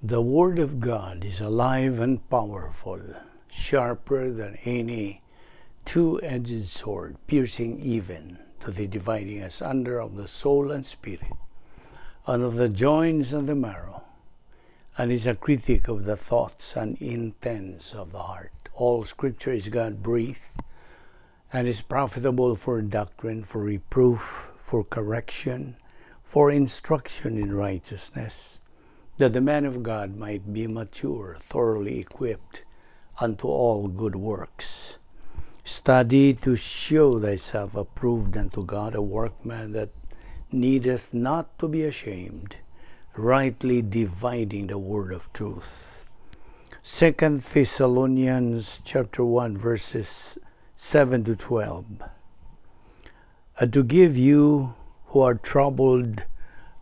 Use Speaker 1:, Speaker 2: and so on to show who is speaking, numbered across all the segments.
Speaker 1: The Word of God is alive and powerful, sharper than any two-edged sword, piercing even to the dividing asunder of the soul and spirit, and of the joints and the marrow, and is a critic of the thoughts and intents of the heart. All Scripture is God-breathed, and is profitable for doctrine, for reproof, for correction, for instruction in righteousness, that the man of God might be mature, thoroughly equipped unto all good works. Study to show thyself approved unto God, a workman that needeth not to be ashamed, rightly dividing the word of truth. 2 Thessalonians chapter 1, verses 7 to 12. And to give you who are troubled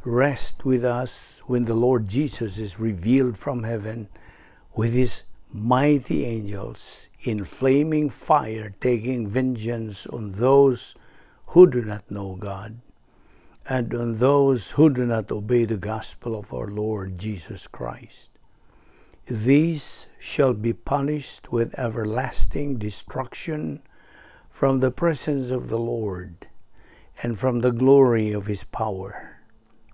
Speaker 1: rest with us when the Lord Jesus is revealed from heaven with his mighty angels in flaming fire, taking vengeance on those who do not know God and on those who do not obey the gospel of our Lord Jesus Christ. These shall be punished with everlasting destruction from the presence of the Lord and from the glory of his power,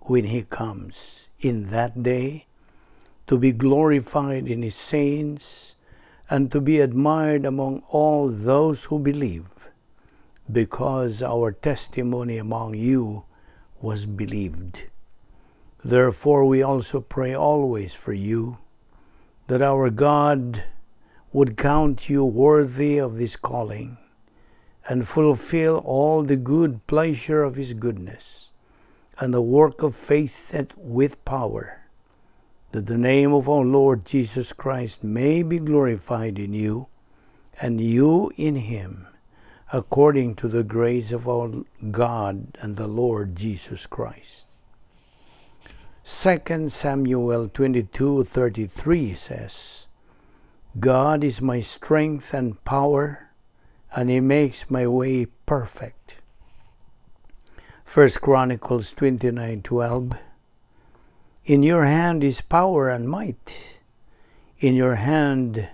Speaker 1: when he comes in that day to be glorified in his saints and to be admired among all those who believe, because our testimony among you was believed. Therefore we also pray always for you, that our God would count you worthy of this calling, and fulfill all the good pleasure of his goodness, and the work of faith and with power, that the name of our Lord Jesus Christ may be glorified in you, and you in him, according to the grace of our God and the Lord Jesus Christ. 2 Samuel 22:33 says, God is my strength and power, and he makes my way perfect. 1 Chronicles 29:12. In your hand is power and might. In your hand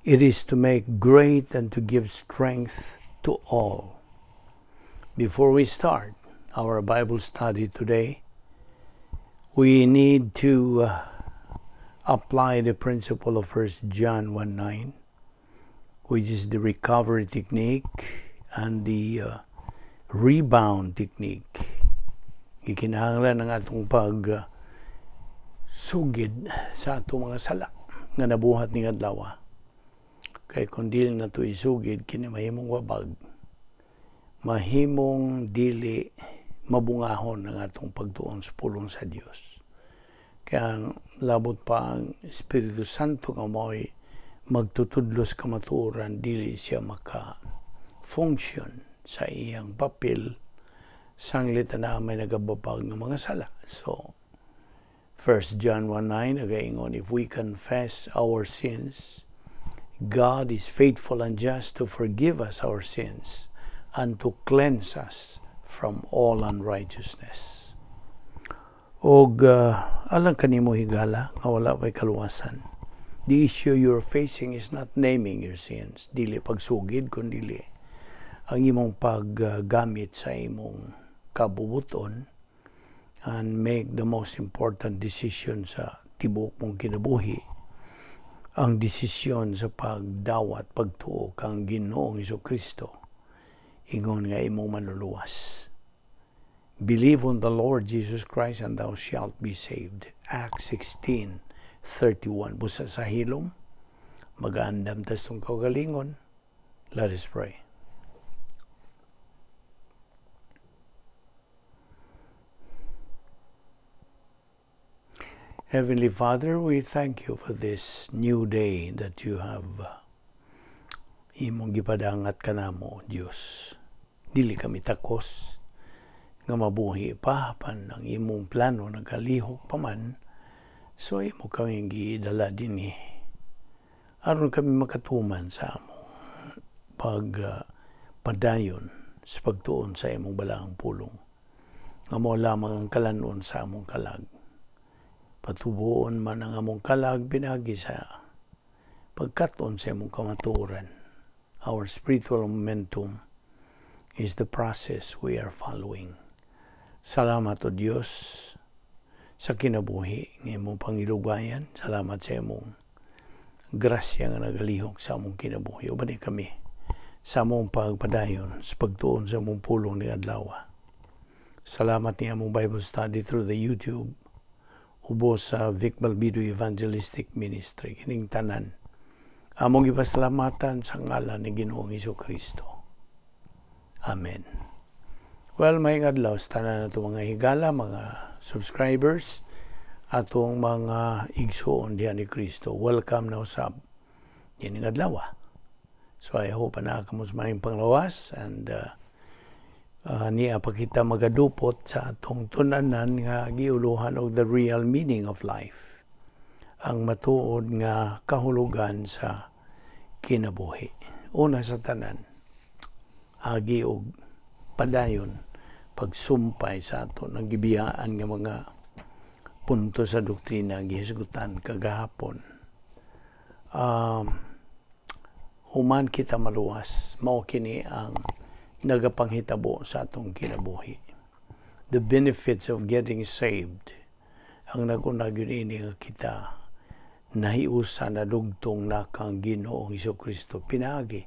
Speaker 1: it is to make great and to give strength to all. Before we start our Bible study today, we need to apply the principle of 1 John 1:9, which is the recovery technique and the rebound technique. Gikinahanglan ng atong sugid sa atong mga sala nga nabuhat ning adlaw. Kay kung dili na to isugid, kini mahimong wabag, mahimong dili mabungahon ang atong pagtuon sa pulong sa Dios. Kaya labot pa ang Espiritu Santo nga mo'y magtutudlos kamatuoran, dili siya maka-function sa iyang papel sanglit na may nagababag ng mga sala. So 1 John 1:9 againgon, if we confess our sins, God is faithful and just to forgive us our sins and to cleanse us from all unrighteousness. Og alang kanimo higala nga wala pay kaluwasan. The issue you're facing is not naming your sins, dili pagsugid kundi ang imong paggamit sa imong kabubuton and make the most important decision sa tibok mong kinabuhi, ang desisyon sa pagdawat, pagtuo kang Ginoong Jesucristo, ingon nga imong manluluwas. Believe on the Lord Jesus Christ and thou shalt be saved. Acts 16:31. Busa sa hilom, mag-aandam tas tong kaugalingon. Let us pray. Heavenly Father, we thank you for this new day that you have imong gipadangat kanamo, Dios. Dili kami takos nga mabuhi pa pan ang imong plano nagalihok pa man, so imo kami gidala dinhi aron kami makatuman sa among pagpadayon sa pagtuon sa imong balaang pulong nga mao lamang ang kalanon sa among kalag. Patubuon man ang among kalag pinagi sa pagkaton sa among kamatuoran. Our spiritual momentum is the process we are following. Salamat o Diyos sa kinabuhi ng imong pangilugayan. Salamat sa imong grasya nga nagalihok sa among kinabuhi. Uban kami sa among pagpadayon sa pagtuon sa among pulong ni adlaw. Salamat ni among Bible study through the YouTube ubos sa Vic Balbido Evangelistic Ministry. Kining tanan among ipasalamatan sa ngalan ni Ginoong Jesucristo. Amen. Well, may adlaw sa tanan nato mga higala, mga subscribers, atong mga igsoon diyan ni Kristo. Welcome na usab. Yan ang adlaw. So I hope na kamo sa maayong panglawas and niya pa kita magadupot sa atong tunanan nga giuluhan og the real meaning of life. Ang matuod nga kahulugan sa kinabuhi. Una sa tanan, agi og padayon pagsumpay sa ato ng gibiyaan nga mga punto sa doktrina gihisgutan kagahapon. Human kita maluwas, mao kini ang nagapanghitabo sa atong kinabuhi. The benefits of getting saved, ang nag-unag yun ini nga kita nahiusa na dugtong na kang Ginoong Jesucristo pinagi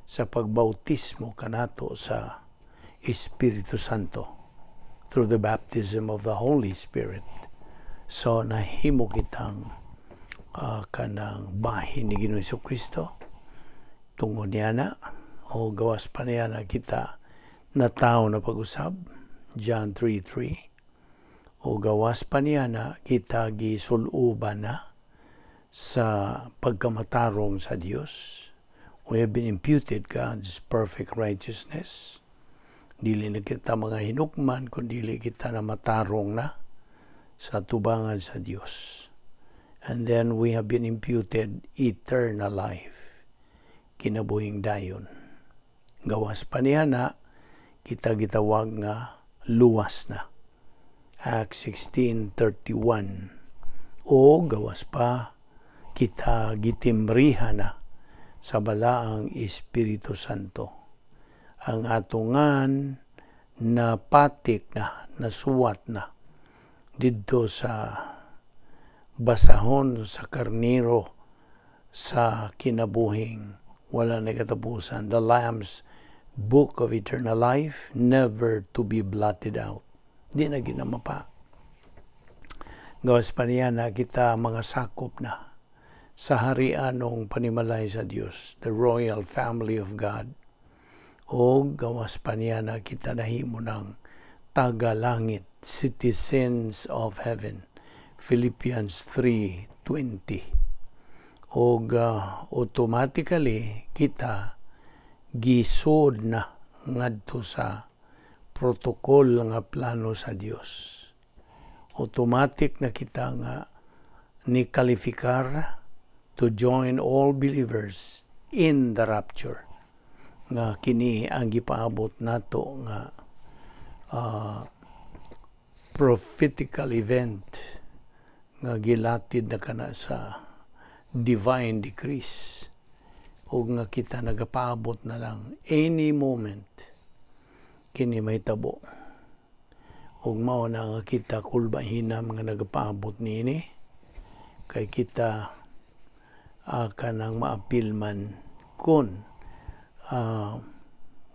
Speaker 1: sa pagbautismo kanato sa Espiritu Santo through the baptism of the Holy Spirit. So nahimo kitang kanang bahin ni Ginoong Jesucristo tungod niya na o gawas pa niya na kita na tao na pag-usab, John 3:3. O gawas pa niya na kita gisuluban na sa pagkamatarong sa Dios. We have been imputed God's perfect righteousness. Dili na kita mga hinukman, kundi kita na matarong na sa tubangan sa Dios. And then we have been imputed eternal life, kinabuhing dayon. Gawas pa niya na kita gitawag nga luwas na. Acts 16:31. O gawas pa kita gitimbrihan na sa balaang Espiritu Santo. Ang atungan na patik na, nasuwat na didto sa basahon sa karniro sa kinabuhing wala na katapusan. The Lamb's Book of Eternal Life, never to be blotted out. Di na ginamapa. Gawas pa niya na kita mga sakop na sa harianong panimalay sa Diyos, the royal family of God. O gawas pa niya na kita nahimo ng taga-langit, citizens of heaven, Philippians 3:20. O automatically kita gisod na ngadto sa protokol nga plano sa Dios. Automatic na kita nga ni kalifikar to join all believers in the rapture. Nga kini ang gipaabot nato nga prophetical event nga gilatid na kana sa divine decrees. O nga kita nagapaabot na lang any moment kini may tabo. O mao na nga kita kulbahinam nga nagapaabot niini kay kita kanang maapil man kun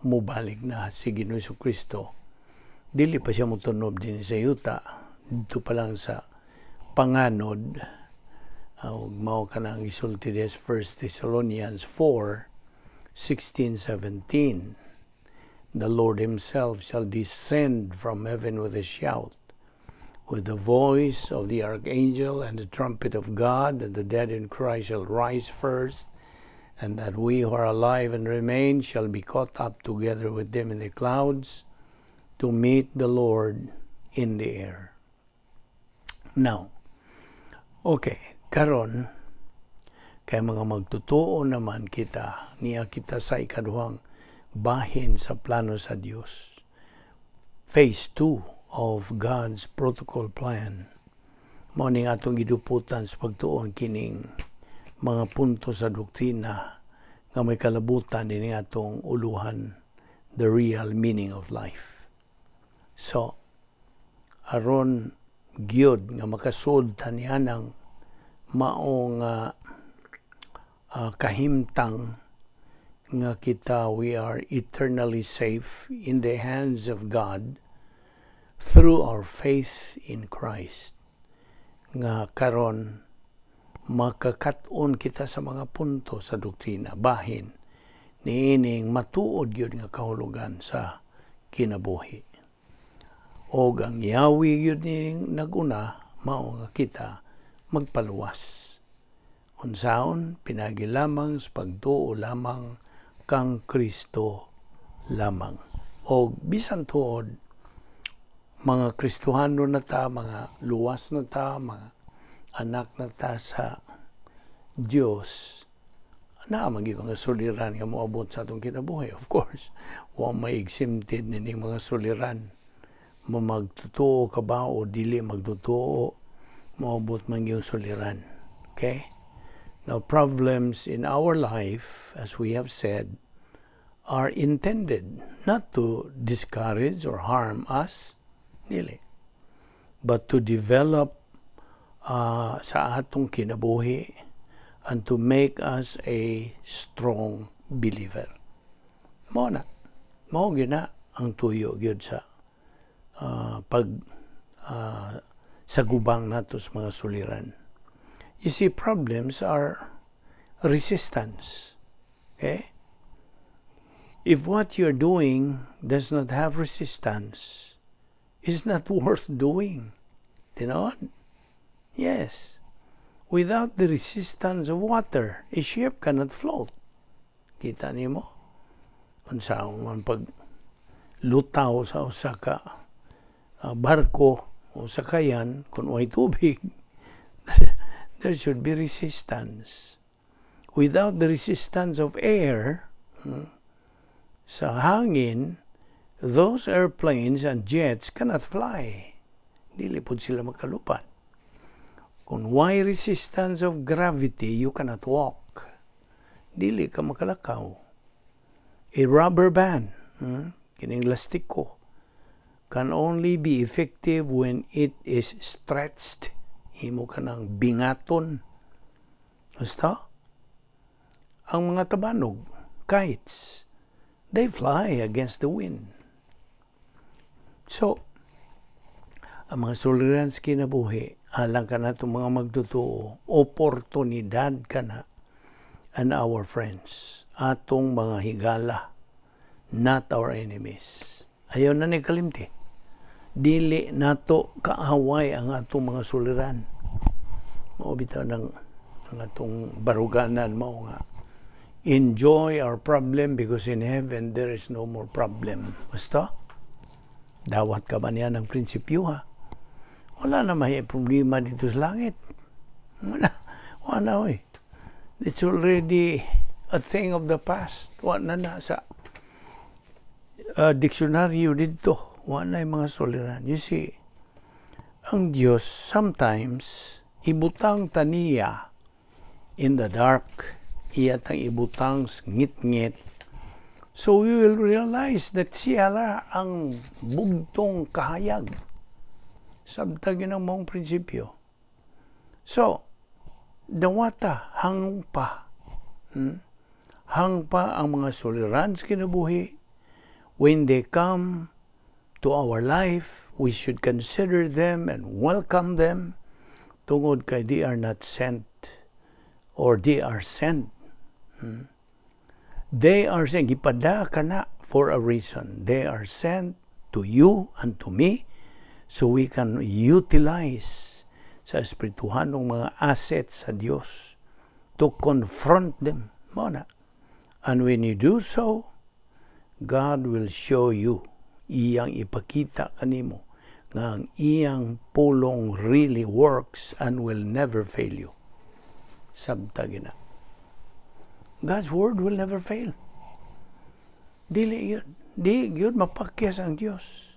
Speaker 1: mubalik na si Ginoong Jesucristo. Dili pa siya motunob din sa yuta dito pa lang sa panganod. Mao kanang isulti des 1 Thessalonians 4:16-17. The Lord himself shall descend from heaven with a shout, with the voice of the archangel and the trumpet of God, and the dead in Christ shall rise first, and that we who are alive and remain shall be caught up together with them in the clouds to meet the Lord in the air. Now, okay, karon kay mga magtutuo naman kita, niya kita sa ikaduhang bahin sa plano sa Dios. Phase 2 of God's protocol plan. mao ning atong giduputan sa pagtuon kining mga punto sa doktrina nga may kalabutan din atong uluhan, the real meaning of life. So, aron gyud nga makasud tanianang maong kahimtang nga kita we are eternally safe in the hands of God through our faith in Christ. Nga karon makakat-on kita sa mga punto sa doktrina bahin niining matuod gyud nga kahulugan sa kinabuhi. O ang yawi yun ning naguna, mao nga kita magpaluwas. Unsaon, pinagi lamang sa pagtuo lamang kang Kristo lamang. O bisan tuod, mga Kristohano na ta, mga luwas na ta, mga anak na ta sa Diyos, na magi mga suliran nga moabot sa atong kinabuhi. Of course, wa may exempted nining mga suliran. Magtotoo ka ba o dili magtotoo, maabot man yung suliran. Okay? Now, problems in our life, as we have said, are intended not to discourage or harm us, dili, but to develop sa atong kinabuhi and to make us a strong believer. Mao na. Mao gina ang tuyo gyud sa sa gubang nato sa mga suliran. You see, problems are resistance. Okay? If what you're doing does not have resistance, it's not worth doing. You know? Yes. Without the resistance of water, a ship cannot float. Kita nimo? Unsaon man pag lutaw sa usa ka barko o sakayan, kung may tubig, there should be resistance. Without the resistance of air, sa hangin, those airplanes and jets cannot fly. Dili pud sila makalupad. Kung why resistance of gravity, you cannot walk. Dili ka makalakaw. A rubber band, kining lastiko, can only be effective when it is stretched. Himo ka ng bingaton. Basta? Ang mga tabanog, kites, they fly against the wind. So, ang mga suliran sa kinabuhi, alang ka na itong mga magtotoo, oportunidad ka na, and our friends, atong mga higala, not our enemies. Ayaw na ni kalimti. Dili nato kaaway ang atong mga suliran. Mao bitaw ng atong baruganan mao nga. Enjoy our problem because in heaven there is no more problem. Basta? Dawat ka ba niya ng prinsipyo ha? Wala na may problema dito sa langit. Wala oy. It's already a thing of the past. Wala na sa diksyonaryo dito. Wala yung mga suliran. You see, ang Diyos sometimes ibutang taniya in the dark. Iya tang ibutang ngit-ngit. So we will realize that siya ang bugtong kahayag. Sabtag yun ang mong prinsipyo. So, dawata, hang pa. Hang pa ang mga suliran sa kinabuhi. When they come to our life, we should consider them and welcome them. Tungod kay they are not sent or they are sent. They are sent. Gipada ka na for a reason. They are sent to you and to me so we can utilize sa espirituhanong mga assets sa Diyos to confront them. Muna. And when you do so, God will show you, iyang ipakita kanimo, nga ang iyang pulong really works and will never fail you. Sabtagi na. God's word will never fail. Dili yun. Di yun mapakyas ang Diyos.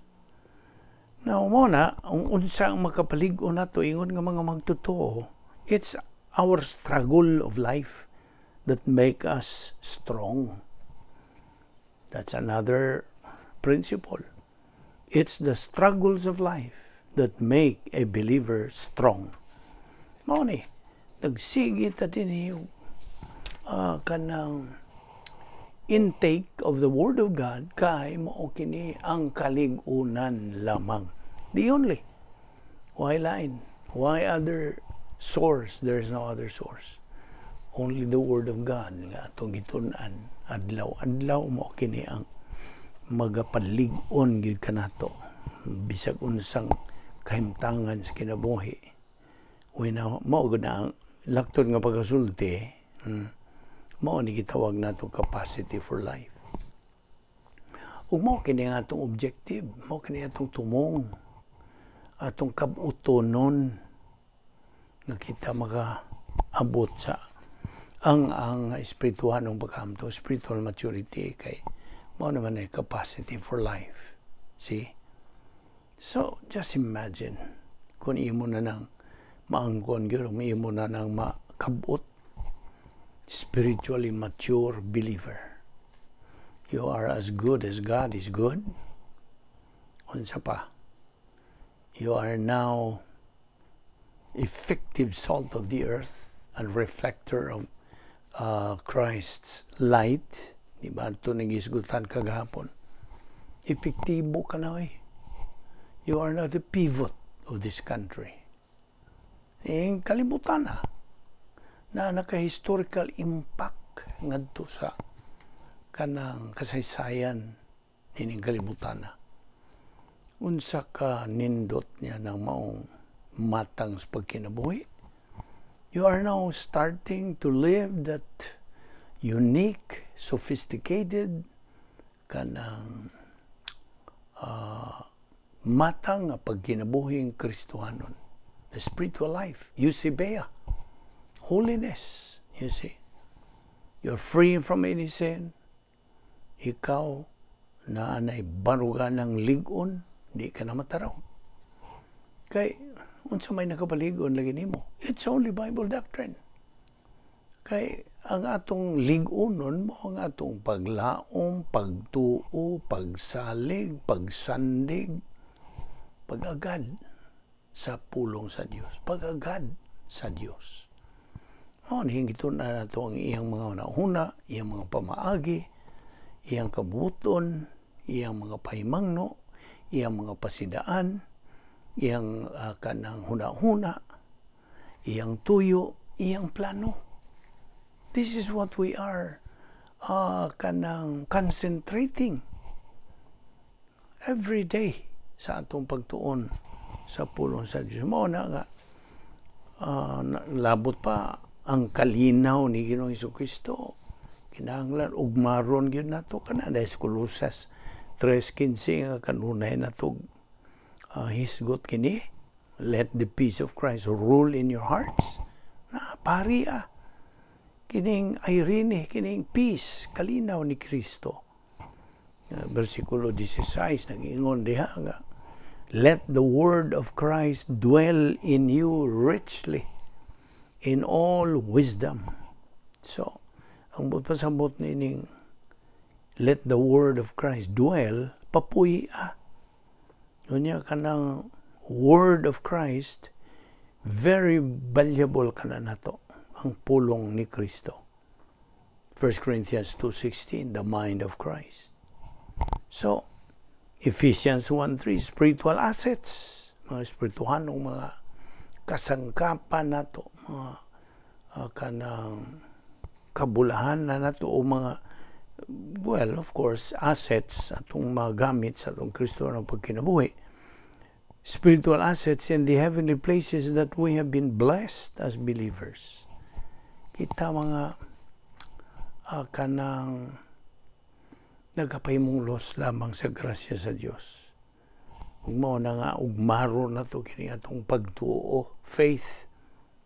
Speaker 1: Now, muna, ang unsa ang makapalig-o na to, ingon nga mga magtotoo, it's our struggle of life that make us strong. That's another principle. It's the struggles of life that make a believer strong. Mao ni, nagsigit na din kanang intake of the Word of God kay mao kini ang kalig-unan lamang. The only. Why lain? Why other source? There is no other source. Only the Word of God nga atong gitun-an adlaw-adlaw mao kini ang magapalig-on gyud kanato bisag unsang kahimtangan sa kinabuhi. Mao gud na ang lakton nga pagasulti, mao ni gitawag nato capacity for life. Ug mao kini nga atong objective, mao kini atong tumong, atong kabutonon nga kita makaabot sa ang espirituhanong pagkamto, spiritual maturity kay mao naman ay capacity for life. See? So, just imagine kung imo na nang maangkon gyud, imo na nang makabot spiritually mature believer. You are as good as God is good. Unsa pa? You are now effective salt of the earth and reflector of Christ's light. Di ba ito nagisgutan kagahapon? Epektibo ka na eh. You are now the pivot of this country. Kalibutan na naka-historical impact ngadto sa kanang kasaysayan ining kalibutan na. Unsa ka nindot niya ng maong matang sa pagkinabuhi. You are now starting to live that unique, sophisticated, kanang matang nga pagkinabuhing Kristohanon. The spiritual life, eusebia, holiness, you see. You're free from any sin. Ikaw na anay barugan ng ligon, di ka na mataraw. Kay, unsa may nakapaligon lagi nimo? It's only Bible doctrine. Kay, ang atong ligonon mo, ang atong paglaom, pagtuo, pagsalig, pagsandig, pag-agad sa pulong sa Dios, pag-agad sa Dios. Hinggiton na nato ang iyang mga nauna, iyang mga pamaagi, iyang kabuton, iyang mga pahimangno, iyang mga pasidaan, iyang kanang huna-huna, iyang tuyo, iyang plano. This is what we are kanang concentrating every day sa atong pagtuon sa pulong sa Diyos. Mao na nga labot pa ang kalinaw ni Ginoong Jesucristo. Kinahanglan ugmaron gyud nato kana dahil sa Colossus 3:15 nga kanunay nato hisgot kini, let the peace of Christ rule in your hearts. Pari kining irene, kining peace, kalinaw ni Kristo. Versikulo 16 nag-ingon diha nga, let the word of Christ dwell in you richly in all wisdom. So, ang pasabot nining let the word of Christ dwell, papuy Unya kanang word of Christ, very valuable kana nato ang pulong ni Kristo. 1 Corinthians 2:16, the mind of Christ. So, Ephesians 1:3, spiritual assets, mga espirituhanong mga kasangkapan nato, mga kanang kabulahan na nato o mga, well, of course, assets atong magamit sa atong Kristo ng pagkinabuhi. Spiritual assets in the heavenly places that we have been blessed as believers. Kita mga kanang nagapahimunglos lamang sa grasya sa Dios. Ug mao na nga ugmaro na to kini atong pagtuo, faith.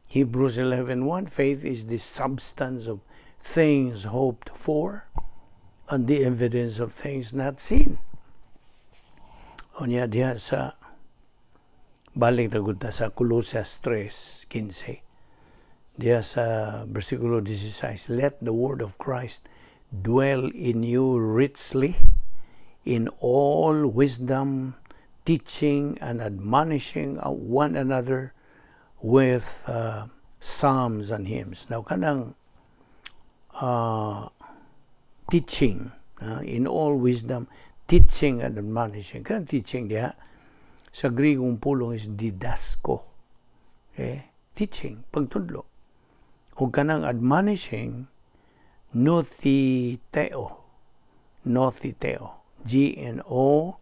Speaker 1: Hebrews 11:1, faith is the substance of things hoped for and the evidence of things not seen. Unya diha sa balik na gud ta sa Colossus 3:15. Diya sa versikulo 16, let the word of Christ dwell in you richly in all wisdom, teaching and admonishing one another with psalms and hymns. Now, kanang teaching, in all wisdom, teaching and admonishing. Kanang teaching diha, sa Grigong pulong is didasko. Okay? Teaching, pagtudlo. O kanang admonishing, nothiteo. Nothiteo. G-N-O-T-H-I-T-E-O.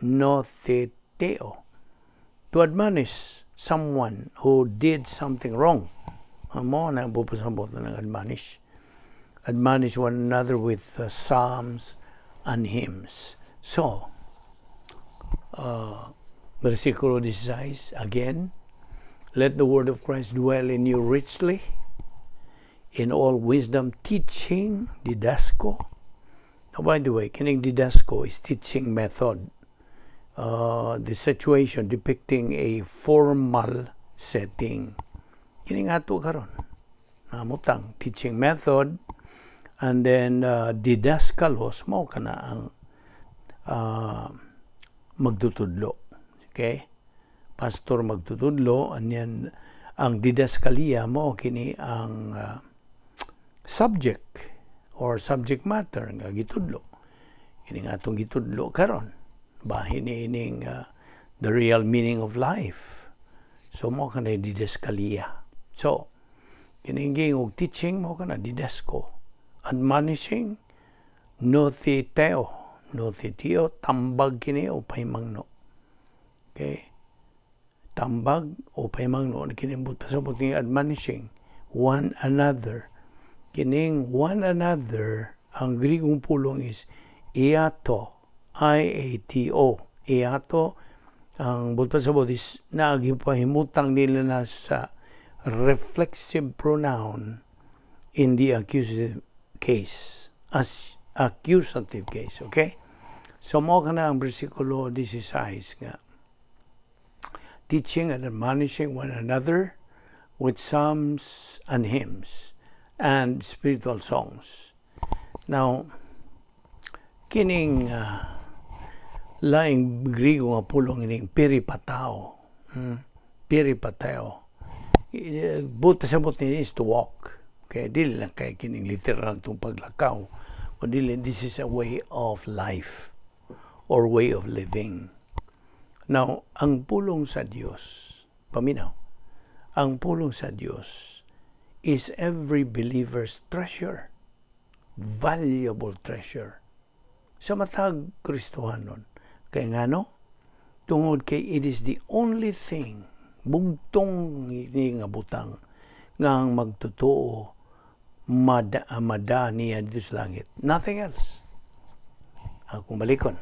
Speaker 1: Nothiteo. To admonish someone who did something wrong. Mo na pupasabot na ng admonish. Admonish one another with psalms and hymns. So, versikulo 16, again, let the word of Christ dwell in you richly, in all wisdom, teaching, didasko. Now, by the way, kining didasko is teaching method. The situation depicting a formal setting. Kining ato karon. Namutang, teaching method, and then didaskalos, mo ka na ang magtutudlo. Okay? Pastor magtutudlo, anyan ang didaskalia mo kini ang subject or subject matter nga gitudlo. Kini nga atong gitudlo karon. Bahin ining the real meaning of life. So mo kana didaskalia. So kini og teaching mo kana didasko. Admonishing nothiteo. Nothiteo tambag kini o pahimangno. Okay? Tambag o paimangno kinibut pasabot ni admonishing one another. Kining one another, ang Grigong pulong is iato, I-A-T-O. Iato, ang but pasabot is nagipahimutang nila na sa reflexive pronoun in the accusative case. As accusative case, okay? So mo ka na ang versikulo 16 nga. Teaching and admonishing one another with psalms and hymns and spiritual songs. Now, kining laing Grigo nga pulong ining piripatao. Piripatao. Buta sa buti is to walk. Okay, dili lang kay kining literal itong paglakaw. Kundi this is a way of life or way of living. Now, ang pulong sa Diyos, paminaw, ang pulong sa Diyos is every believer's treasure. Valuable treasure. Sa matag Kristohanon. Kaya nga no, tungod kay it is the only thing, bugtong ni nga butang, nga ang magtotoo, mada niya dito sa langit. Nothing else. Kung balikon,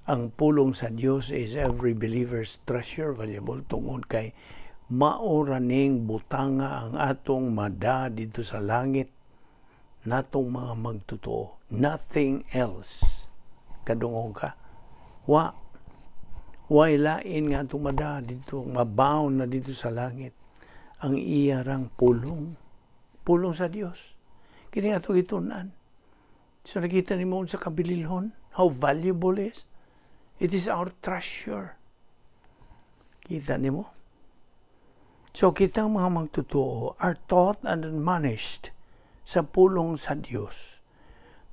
Speaker 1: ang pulong sa Dios is every believer's treasure, valuable, tungod kay mauraning butanga ang atong mada dito sa langit, natong mga magtotoo. Nothing else. Kadungog ka. Way lain nga atong mada dito, mabaon na dito sa langit. Ang iyarang pulong. Pulong sa Dios. Kini atong itunan. So nakita ni mo sa kabililhon, how valuable is. It is our treasure. Kita ni mo? So, kitang mga magtotoo are taught and admonished sa pulong sa Diyos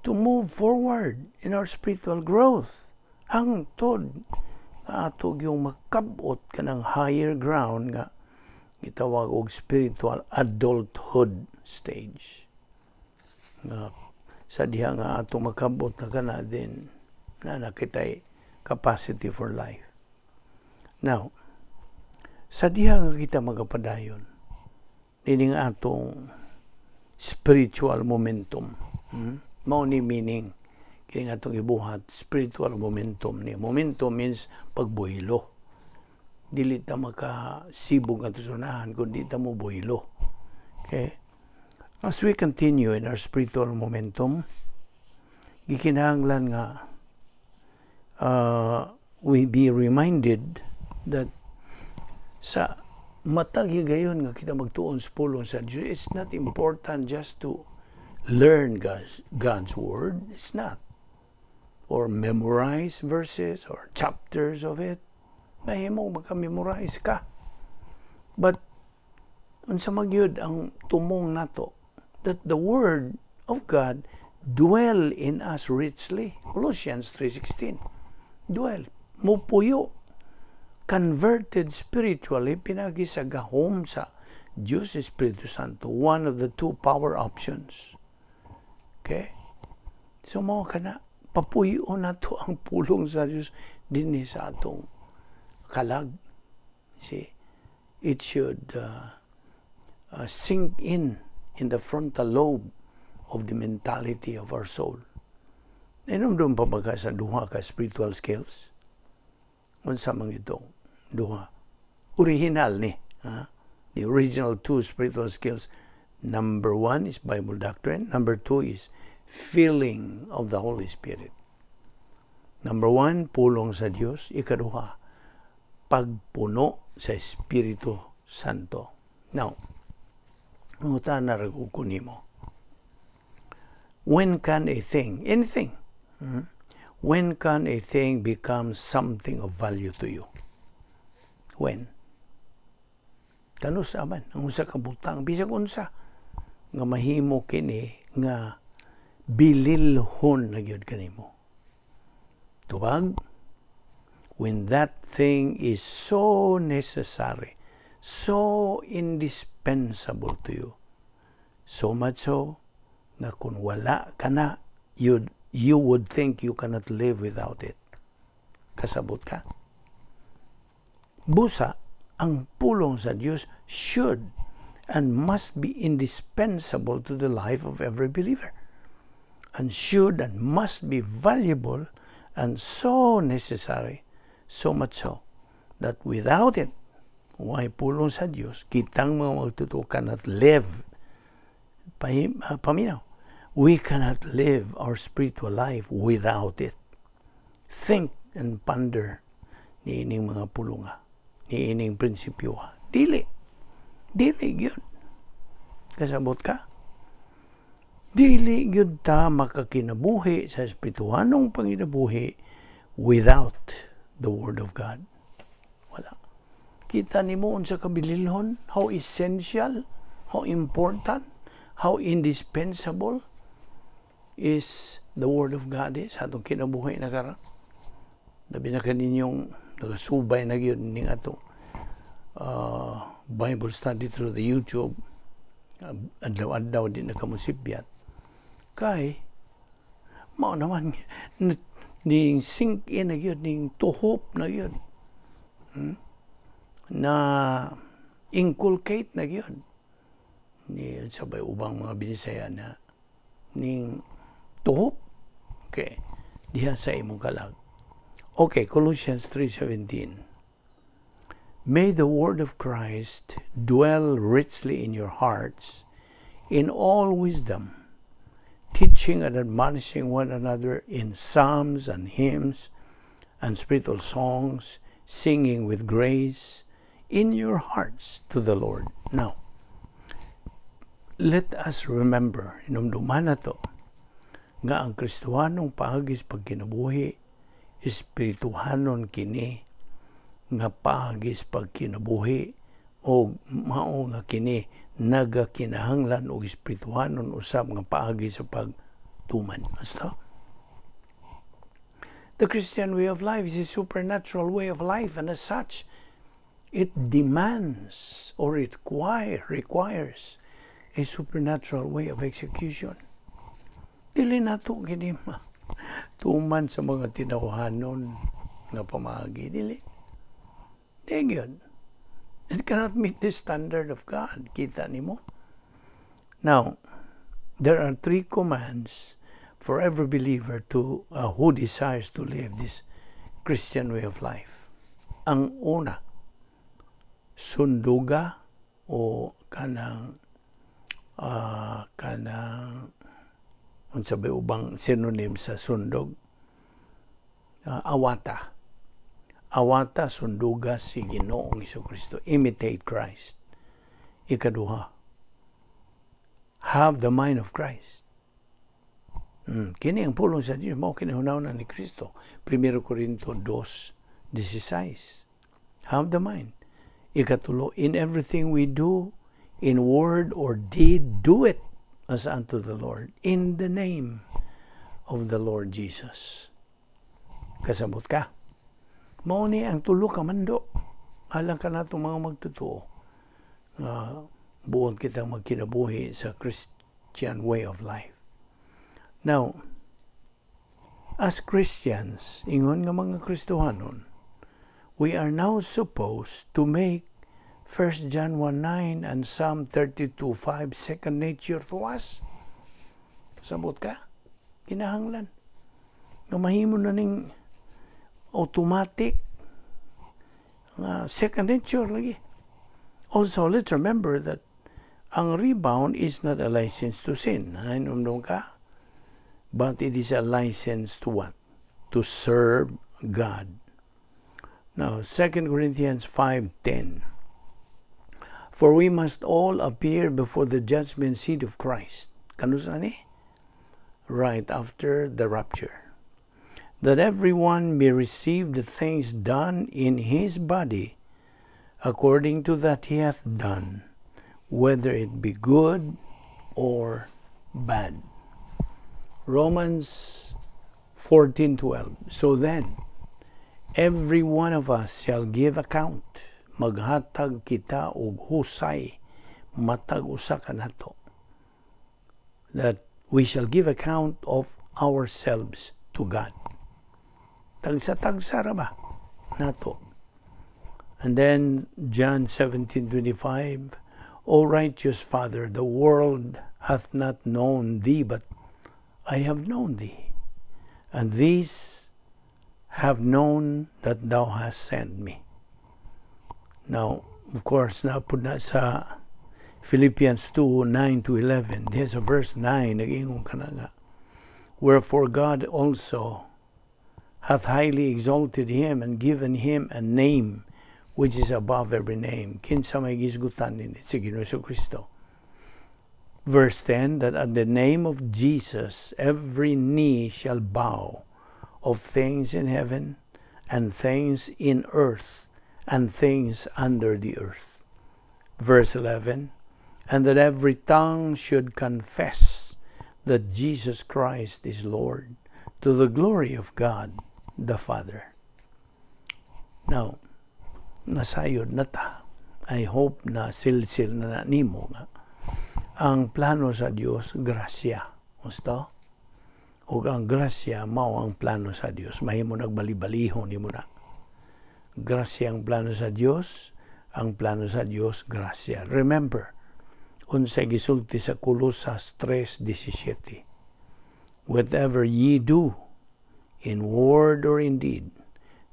Speaker 1: to move forward in our spiritual growth. Hangtod atog yung makabot ka ng higher ground nga gitawag og spiritual adulthood stage. Sa diha nga atong makabot na kana din na nakitay capacity for life. Now, sa diha nga kita magapadayon, dining atong spiritual momentum. Mao ni meaning, kini atong ibuhat, spiritual momentum ni. Momentum means pagbuhilo. Dili ta makasibog nga tusunahan, kundi ta mo buhilo. Okay? As we continue in our spiritual momentum, gikinahanglan nga we be reminded that sa matag higayon nga kita magtuon sa pulong sa Diyos, it's not important just to learn God's Word. It's not. Or memorize verses or chapters of it. Mahimo maka-memorize ka. But unsa magyud ang tumong nato that the Word of God dwell in us richly. Colossians 3:16. Dwell. Mupuyo. Converted spiritually, pinagi sa gahom sa Diyos Espiritu Santo. One of the two power options. Okay? So, mo ka na, papuyo na to ang pulong sa Diyos din sa atong kalag. See? It should sink in the frontal lobe of the mentality of our soul. Inom doon pa baga sa duha ka spiritual skills? Unsa man ito? Duha. Original ni. The original two spiritual skills. Number 1 is Bible doctrine. Number 2 is filling of the Holy Spirit. Number 1, pulong sa Diyos. Ikaduha, pagpuno sa Espiritu Santo. Now, ngutan na raguko nimo. When can a thing, anything, when can a thing become something of value to you? When? Kanus aman, ang usa ka butang, bisag unsa, nga mahimo kini, nga bililhon na gyud kanimo. Tubag, when that thing is so necessary, so indispensable to you, so much so, na kung wala ka na, you would think you cannot live without it. Kasabot ka? Busa, ang pulong sa Diyos should and must be indispensable to the life of every believer. And should and must be valuable and so necessary, so much so, that without it, why pulong sa Diyos, kitang mga magtuto cannot live. Paminaw. We cannot live our spiritual life without it. Think and ponder ni ining mga pulunga. Ni ining prinsipyo. Dili yun. Kasabot ka? Dili yun ta makakinabuhi sa espirituhanong panginabuhi without the Word of God. Wala. Kita ni mo sa kabililhon, how essential, how important, how indispensable is the Word of God is. Atong kinabuhi na karon. Labi na kaninyong nagasubay na yun ning atong Bible study through the YouTube. Adlaw-adlaw din na kamusipyat. Kay, mao naman, ning sink in na yun, ning tuhop na yun. Na inculcate na yun. Ni sabay ubang mga Visayan na ning tuhop. Okay. Diha sa imong kalag. Okay, Colossians 3:17. May the word of Christ dwell richly in your hearts in all wisdom, teaching and admonishing one another in psalms and hymns and spiritual songs, singing with grace in your hearts to the Lord. Now, let us remember, inumduman na to, nga ang Kristohanong paagis pagkinabuhi, espirituhanon kini, nga paagis pagkinabuhi, o mao nga kini, nagakinahanglan o espirituhanon usab nga paagis sa pagtuman. Basta? The Christian way of life is a supernatural way of life, and as such, it demands or it requires a supernatural way of execution. Dili nato gini tuman sa mga tinawhanon nga pamaagi. Dili gyud. It cannot meet the standard of God. Kita nimo. Now, there are 3 commands for every believer to who desires to live this Christian way of life. Ang una, sunduga o kanang unsa ba ubang synonym sa sundog? awata. Awata sunduga si Ginoong Jesucristo. Imitate Christ. Ikaduha, have the mind of Christ. Kini ang pulong sa Diyos mo kinahunaw ni Kristo. 1 Corinto 2:16. Have the mind. Ikatulo, in everything we do, in word or deed, do it as unto the Lord, in the name of the Lord Jesus. Kasabot ka. Mao ni ang tulo ka mando. Alang ka na itong mga magtutuo. Buon kitang magkinabuhi sa Christian way of life. Now, as Christians, ingon nga mga Kristohanon, we are now supposed to make 1 John 1:9 and Psalm 32:5 second nature to us. Sabot ka? Kinahanglan. Nga mahimo na ning automatic second nature lagi. Also, let's remember that ang rebound is not a license to sin. Inomdom ka? But it is a license to what? To serve God. Now, 2 Corinthians 5:10. For we must all appear before the judgment seat of Christ. Kanusa ni? Right after the rapture. That everyone may receive the things done in his body according to that he hath done, whether it be good or bad. Romans 14:12. So then, every one of us shall give account. Maghatag kita og husay matag usa kanato. That we shall give account of ourselves to God. Tagsa-tagsa ra ba nato? And then John 17:25, O righteous Father, the world hath not known thee, but I have known thee. And these have known that thou hast sent me. Now, of course, napud na sa Philippians 2:9-11, there's a verse 9, nag-ingon ka na nga. Wherefore God also hath highly exalted him and given him a name which is above every name. Kinsa may gisgutan ni si Ginoong Jesucristo. Verse 10, that at the name of Jesus every knee shall bow, of things in heaven and things in earth and things under the earth. Verse 11, and that every tongue should confess that Jesus Christ is Lord, to the glory of God the Father. Now, nasayod na ta. I hope na silsil na nimo nga. Ang plano sa Dios, grasya. Gusto? O ang grasya, mao ang plano sa Dios. Mahimo nagbali-balihon ni mo na. Grasya ang plano sa Dios, ang plano sa Dios, grasya. Remember, unsay gisulti sa Colosas 3:17. Whatever ye do, in word or in deed,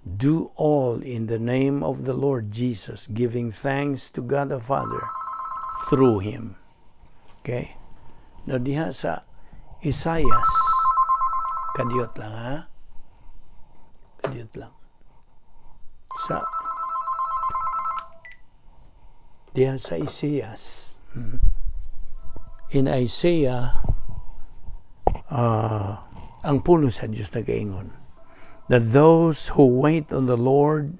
Speaker 1: do all in the name of the Lord Jesus, giving thanks to God the Father through Him. Okay? Now, diha sa Isaias, kadiyot lang ha? Kadiyot lang. Diha sa Isaias, in Isaiah, ang puno sa Diyos nag-ingon, that those who wait on the Lord,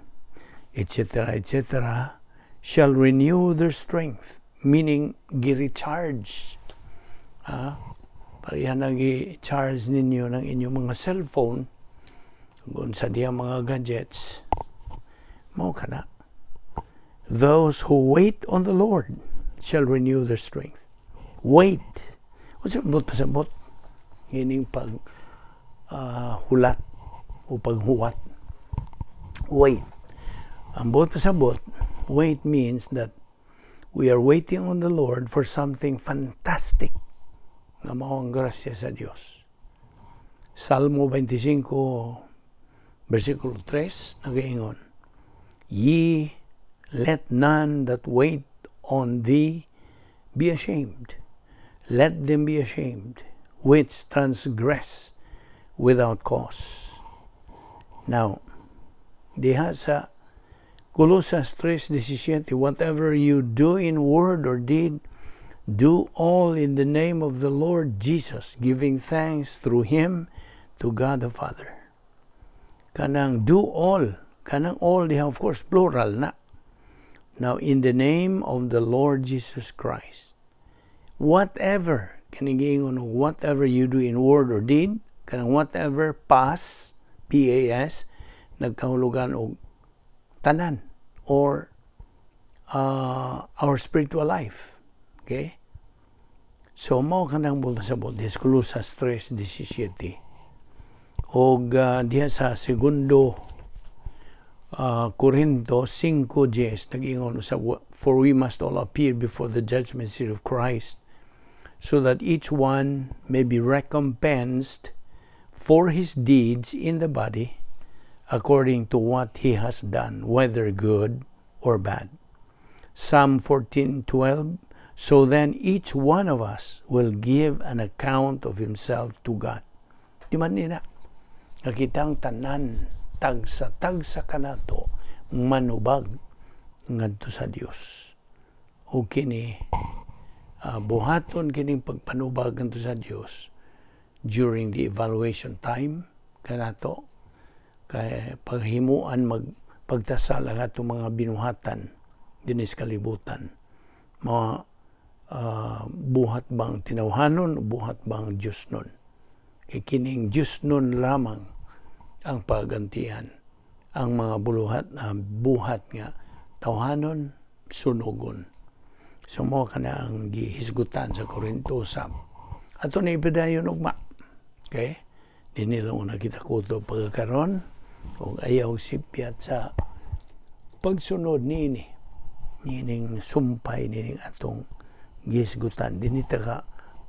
Speaker 1: etc., etc., shall renew their strength, meaning gi-recharge. Parihan na gi-charge ninyo ng inyong mga cellphone, kung sa diya mga gadgets, mo ka na. Those who wait on the Lord shall renew their strength. Wait. What's it about pasabot? Hining pag hulat o paghuwat. Wait. Ang bot pasabot, wait means that we are waiting on the Lord for something fantastic na mao ang grasya sa Dios. Salmo 25, versikulo 3, nag-iingon, Ye let none that wait on thee be ashamed. Let them be ashamed which transgress without cause. Now, diha sa Colosas 3:17, whatever you do in word or deed, do all in the name of the Lord Jesus, giving thanks through Him to God the Father. Kanang do all. Kanang all diha, of course, plural na. Now, in the name of the Lord Jesus Christ. Whatever, kanigingon, whatever you do in word or deed, kanang whatever, past, P-A-S, nagkahulugan og tanan, or our spiritual life. Okay? So, mao kanang bulta sa Bodis, Colosas 3:17. O diha sa segundo Corinto 5:10 nag-ingon sa, for we must all appear before the judgment seat of Christ, so that each one may be recompensed for his deeds in the body, according to what he has done, whether good or bad. Psalm 14:12, so then each one of us will give an account of himself to God. Di man nila, nakitang tanan, tagsa kanato, manubag ngadto sa Dios. O kini, buhaton kining pagpanubag ngadto sa Dios during the evaluation time kanato, kay paghimuan pagtasal ang atong mga binuhatan dinis kalibutan, mga buhat bang tinawhanon o buhat bang Diyos nun. Kay kining Diyos nun lamang ang pagantihan ang mga buhat nga tawhanon, sunugon. So mo kana ang gihisgutan sa Corinto sab. Ato na ipadayon ugma. Okay? Di nila una kita kuto pagkakaroon o ayaw sipyat sa pagsunod nining sumpay nining atong gisgutan. Di nita ka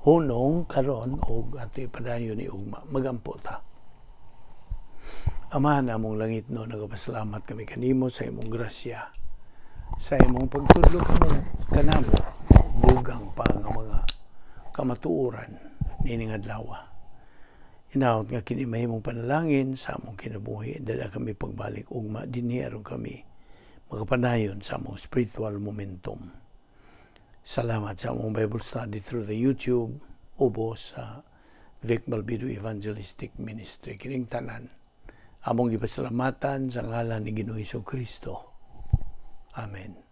Speaker 1: hunong karon o ato ipadayon ni ugma. Magampo ta. Ama namong langit no, nagapasalamat kami kanimo sa imong grasya, sa imong pagtudlo kanamo, bugang pa nga mga kamatuoran nining adlaw. Inaot nga kini mahimong panalangin sa among kinabuhi, dala kami pagbalik ugma dinhi aron kami magapanayon sa among spiritual momentum. Salamat sa among Bible study through the YouTube, ubo sa Vic Balbido Evangelistic Ministry. Kining tanan among ipasalamatan sa ngalan ni Ginoong Kristo. Amen.